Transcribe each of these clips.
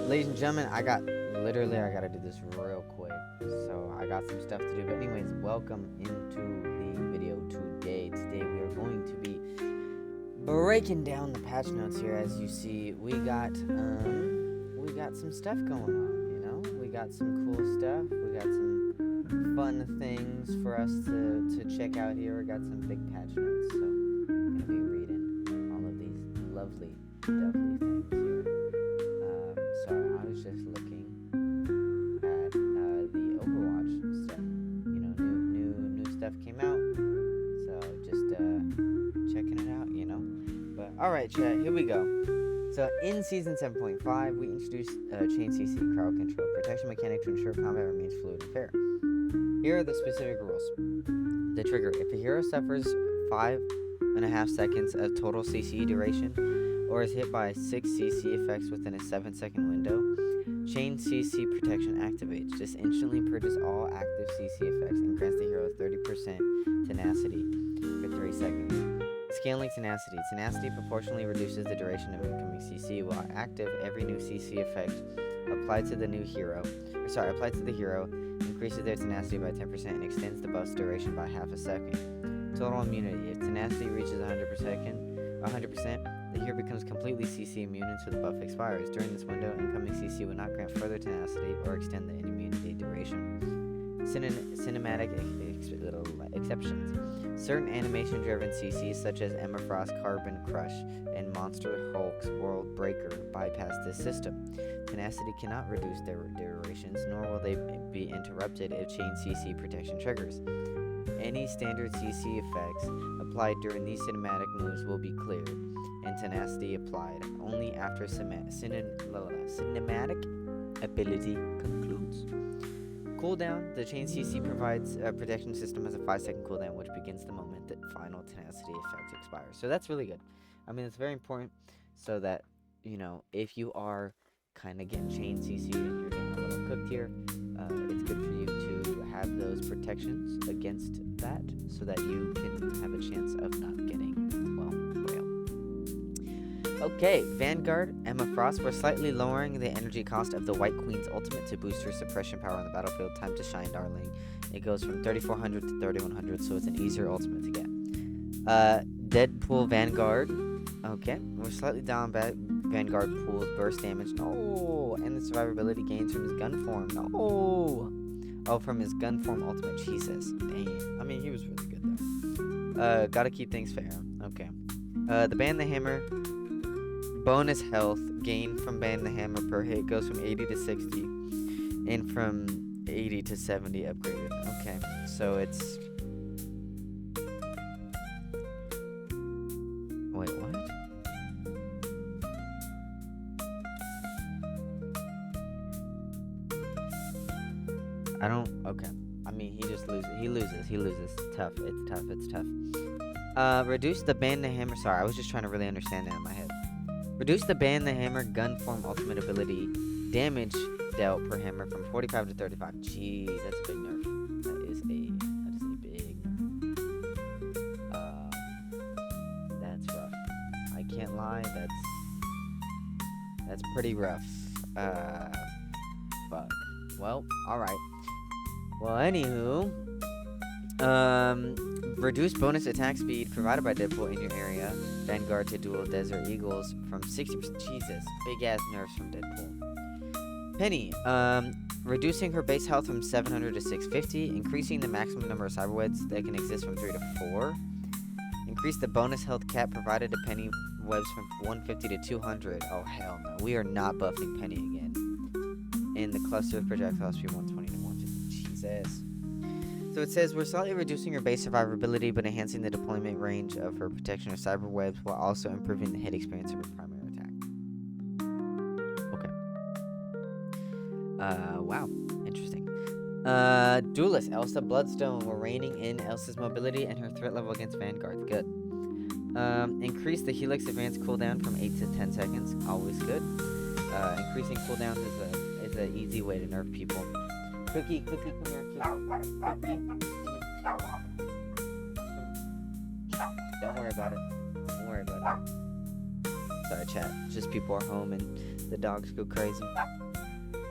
ladies and gentlemen, I gotta do this real quick. So I got some stuff to do. But anyways, welcome into the video today. Today we are going to be breaking down the patch notes here. As you see, we got some stuff going on, you know? We got some cool stuff. We got some fun things for us to check out here. We got some big patch notes. So I'm gonna be reading all of these lovely things here. So I was just looking at the Overwatch stuff. You know, new stuff came out. So just checking it out, you know. But alright, chat, here we go. So in Season 7.5, we introduced Chain CC crowd control protection mechanic to ensure combat remains fluid and fair. Here are the specific rules. The trigger: if a hero suffers 5.5 seconds of total CC duration, or is hit by 6 CC effects within a 7-second window, Chain CC protection activates. This instantly purges all active CC effects and grants the hero 30% tenacity for 3 seconds. Scaling tenacity. Tenacity proportionally reduces the duration of incoming CC, while active, every new CC effect applied to the hero increases their tenacity by 10% and extends the buff's duration by half a second. Total immunity. If tenacity reaches 100%, the hero becomes completely CC immune until the buff expires. During this window, incoming CC will not grant further tenacity or extend the immunity duration. Cinematic exceptions. Certain animation-driven CCs, such as Emma Frost, Carbon Crush, and Monster Hulk's World Breaker, bypass this system. Tenacity cannot reduce their durations, nor will they be interrupted if Chain CC protection triggers. Any standard CC effects applied during these cinematic moves will be cleared, and tenacity applied only after cinematic ability concludes. Cooldown. The Chain CC provides a protection system as a 5-second cooldown, which begins the moment that final tenacity effect expires. So that's really good. I mean, it's very important so that, you know, if you are kind of getting Chain CC and you're getting a little cooked here, it's good for you to have those protections against that so that you can have a chance of not getting, well, railed. Okay, Vanguard, Emma Frost. We're slightly lowering the energy cost of the White Queen's ultimate to boost her suppression power on the battlefield. Time to shine, darling. It goes from 3400 to 3100, so it's an easier ultimate to get. Deadpool Vanguard. Okay, we're slightly down Vanguard Pool's burst damage. No, and the survivability gains from his gun form. No. Oh, from his gun form ultimate. Jesus. Dang. I mean, he was really good though. Gotta keep things fair. Okay. The Ban the Hammer. Bonus health gain from Ban the Hammer per hit goes from 80 to 60, and from 80 to 70 upgraded. Okay, so it's... Wait, what? I don't... Okay. I mean, he just loses. He loses. It's tough. Reduce the Ban the Hammer... Sorry, I was just trying to really understand that in my head. Reduce the Ban the Hammer gun form ultimate ability damage dealt per hammer from 45 to 35. Jeez, that's a big nerf. That is a big nerf. That's rough. I can't lie, that's pretty rough. Fuck. Well, alright. Well, anywho, reduce bonus attack speed provided by Deadpool in your area. Vanguard to dual Desert Eagles from 60%. Jesus, big ass nerfs from Deadpool. Penny, reducing her base health from 700 to 650, increasing the maximum number of cyberwebs that can exist from 3 to 4. Increase the bonus health cap provided to Penny webs from 150 to 200. Oh hell no, we are not buffing Penny again. And the cluster of projectiles from 120 to 150. Jesus. So it says, we're slightly reducing her base survivability, but enhancing the deployment range of her protection of cyber webs while also improving the hit experience of her primary attack. Okay. Wow. Interesting. Duelist, Elsa Bloodstone. We're reining in Elsa's mobility and her threat level against Vanguard. Good. Increase the Helix Advance cooldown from 8 to 10 seconds. Always good. Increasing cooldowns is an easy way to nerf people. Cookie, come here. Cookie. Don't worry about it. Sorry, chat. Just people are home and The dogs go crazy.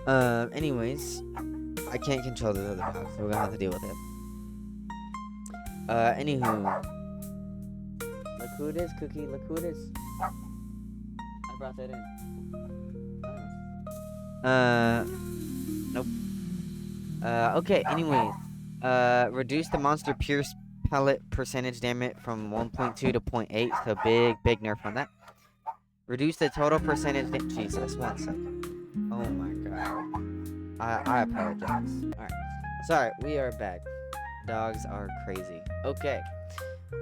Anyways, I can't control the other dogs, so we're gonna have to deal with it. Anywho. Look who it is, Cookie. Look who it is. I brought that in. Nope. Okay, anyways. Reduce the monster pierce pellet percentage damage from 1.2 to 0.8, so big nerf on that. Reduce the total percentage Jesus, 1 second. Oh my god. I apologize. Alright. Sorry, we are back. Dogs are crazy. Okay.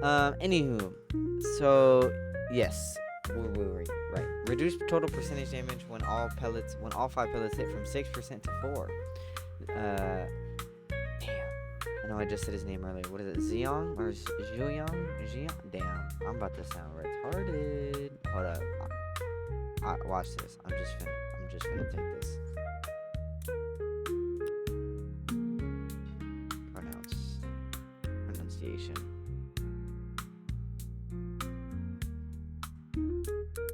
Anywho. So, yes. Right. Reduce total percentage damage when all 5 pellets hit from 6% to 4. Damn. I know I just said his name earlier. What is it? Xiong? Or Zhuyong? Damn. I'm about to sound retarded. Hold up. Watch this. I'm just gonna take this. Pronunciation.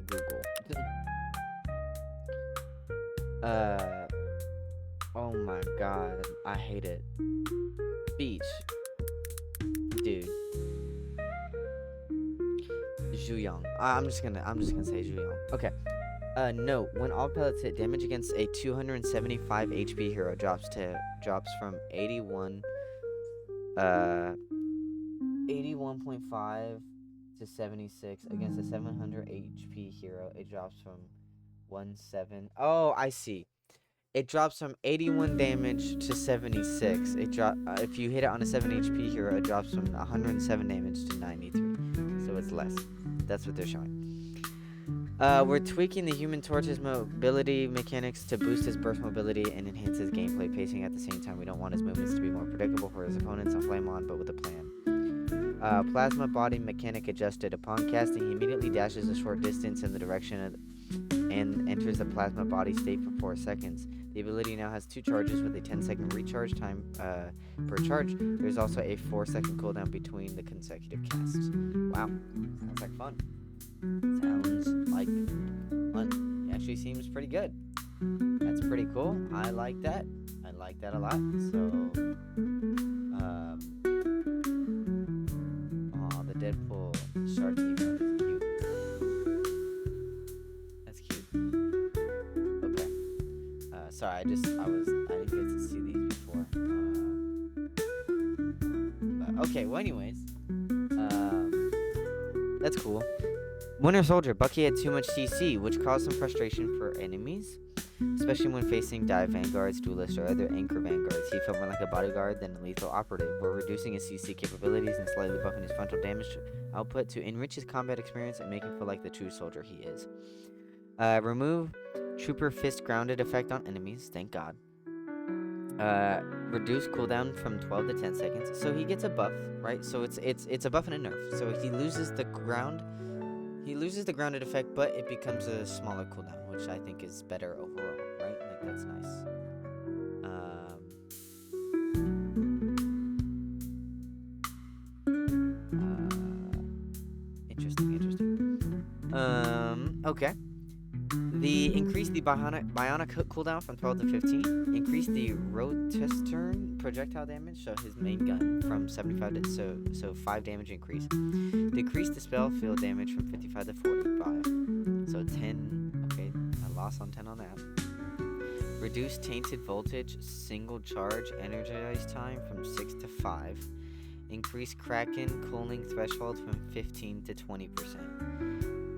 Google. Oh my god. I hate it. Beach. Dude. Zhuyong. I'm just gonna say Zhuyong. Okay. Note, when all pellets hit, damage against a 275 HP hero drops from 81.5 to 76. Against a 700 HP hero, it drops from 17. Oh, I see. It drops from 81 damage to 76. If you hit it on a 7 HP hero, it drops from 107 damage to 93. So it's less. That's what they're showing. We're tweaking the Human Torch's mobility mechanics to boost his burst mobility and enhance his gameplay pacing at the same time. We don't want his movements to be more predictable for his opponents on Flame On, but with a plan. Plasma body mechanic adjusted. Upon casting, he immediately dashes a short distance in the direction and enters the plasma body state for 4 seconds. The ability now has 2 charges with a 10-second recharge time per charge. There's also a 4-second cooldown between the consecutive casts. Wow, sounds like fun. Sounds like fun. It actually seems pretty good. That's pretty cool. I like that. I like that a lot. So, the Deadpool shark emote is cute. That's cute. Okay. Sorry, I didn't get to see these before. But okay. Well, anyways, that's cool. Winter Soldier. Bucky had too much CC, which caused some frustration for enemies, especially when facing dive vanguards, duelists, or other anchor vanguards. He felt more like a bodyguard than a lethal operative. We're reducing his CC capabilities and slightly buffing his frontal damage output to enrich his combat experience and make him feel like the true soldier he is. Remove Trooper Fist grounded effect on enemies. Thank God. Reduce cooldown from 12 to 10 seconds. So he gets a buff, right? So it's a buff and a nerf. So he loses the ground. He loses the grounded effect, but it becomes a smaller cooldown, which I think is better overall, right? Like, that's nice. Interesting. Okay. Increase the bionic hook cooldown from 12 to 15. Increase the Rotestern projectile damage, so his main gun, from 75 to so 5 damage increase. Decrease the spell field damage from 55 to 45. So 10. Okay, I lost on 10 on that. Reduce tainted voltage single charge energize time from 6 to 5. Increase Kraken cooling threshold from 15 to 20%.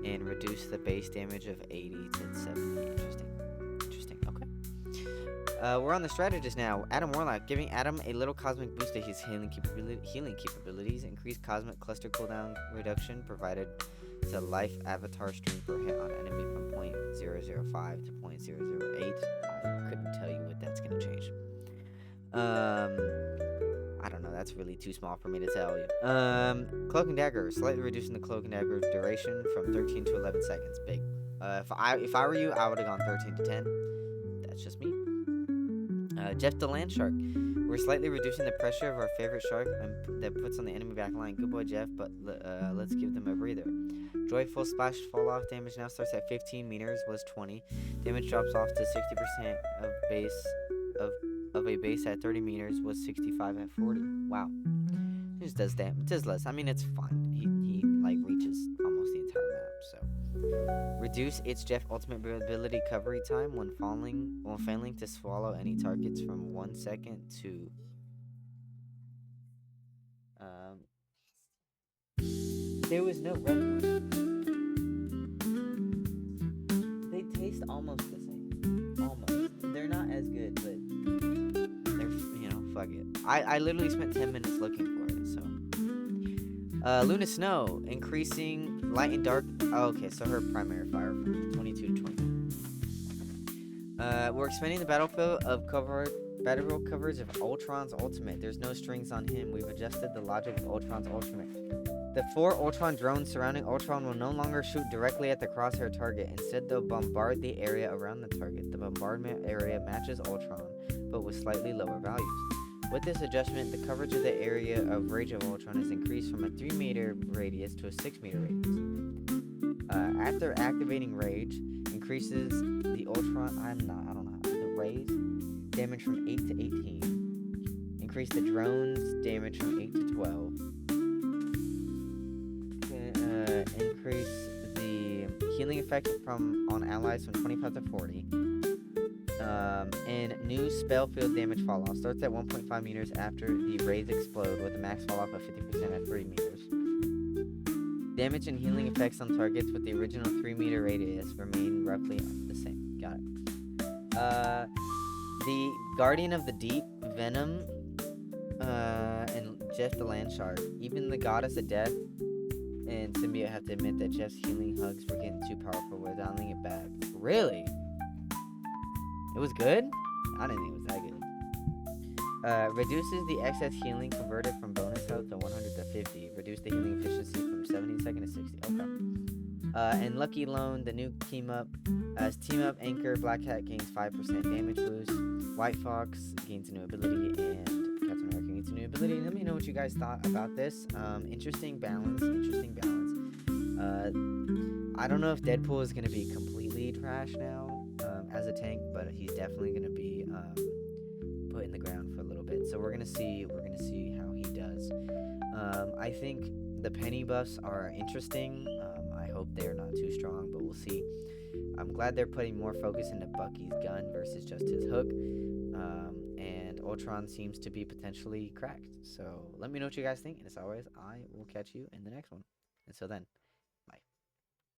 And reduce the base damage of 80 to 70. Interesting. Okay. We're on the strategist now. Adam Warlock, giving Adam a little cosmic boost to his healing capabilities. Increase cosmic cluster cooldown reduction provided to life avatar stream per hit on enemy from 0.005 to 0.008. I couldn't tell you what that's gonna change. I don't know, that's really too small for me to tell you. Cloak and Dagger, slightly reducing the Cloak and Dagger duration from 13 to 11 seconds. Big. If I were you, I would have gone 13 to 10. That's just me. Jeff the Landshark, We're slightly reducing the pressure of our favorite shark that puts on the enemy back line. Good boy, Jeff, but let's give them a breather. Joyful splash fall off damage now starts at 15 meters, was 20. Damage drops off to 60% of a base at 30 meters, was 65 at 40. Wow. It just does damage. It does less. I mean, it's fine. He like reaches almost the entire map, so. Reduce its Jeff ultimate ability recovery time when failing to swallow any targets from 1 second to there was no red one. They taste almost the same. Almost. They're not as good, but they're, fuck it. I literally spent 10 minutes looking for it, so. Luna Snow, increasing light and dark. Oh, okay, so her primary fire from 22 to 20. We're expanding the battlefield coverage of Ultron's ultimate. There's no strings on him. We've adjusted the logic of Ultron's ultimate. The 4 Ultron drones surrounding Ultron will no longer shoot directly at the crosshair target. Instead, they'll bombard the area around the target. The bombardment area matches Ultron, but with slightly lower values. With this adjustment, the coverage of the area of Rage of Ultron is increased from a 3-meter radius to a 6-meter radius. After activating Rage, increases the Ultron, the rays damage from 8 to 18. Increase the drone's damage from 8 to 12. Increase the healing effect on allies from 25 to 40. And new spell field damage fall off starts at 1.5 meters after the rays explode with a max fall off of 50% at 3 meters. Damage and healing effects on targets with the original 3-meter radius remain roughly the same. Got it. The Guardian of the Deep, Venom, and Jeff the Land Shark. Even the Goddess of Death and Symbiote have to admit that Jeff's healing hugs were getting too powerful. We're dialing it back. Really? It was good? I didn't think it was that good. Reduces the excess healing converted from bonus health to 100 to 50. Reduce the healing efficiency from 70 seconds to 60. Okay. And Lucky Lone, the new team up. As Team Up Anchor, Black Cat gains 5% damage boost. White Fox gains a new ability. And Captain America gains a new ability. Let me know what you guys thought about this. Interesting balance. I don't know if Deadpool is going to be completely trash now as a tank, but he's definitely going to be put in the ground for a little bit. So we're gonna see how he does. I think the penny buffs are interesting. I hope they're not too strong, but we'll see. I'm glad they're putting more focus into Bucky's gun versus just his hook. And Ultron seems to be potentially cracked. So let me know what you guys think. And as always, I will catch you in the next one. Until then.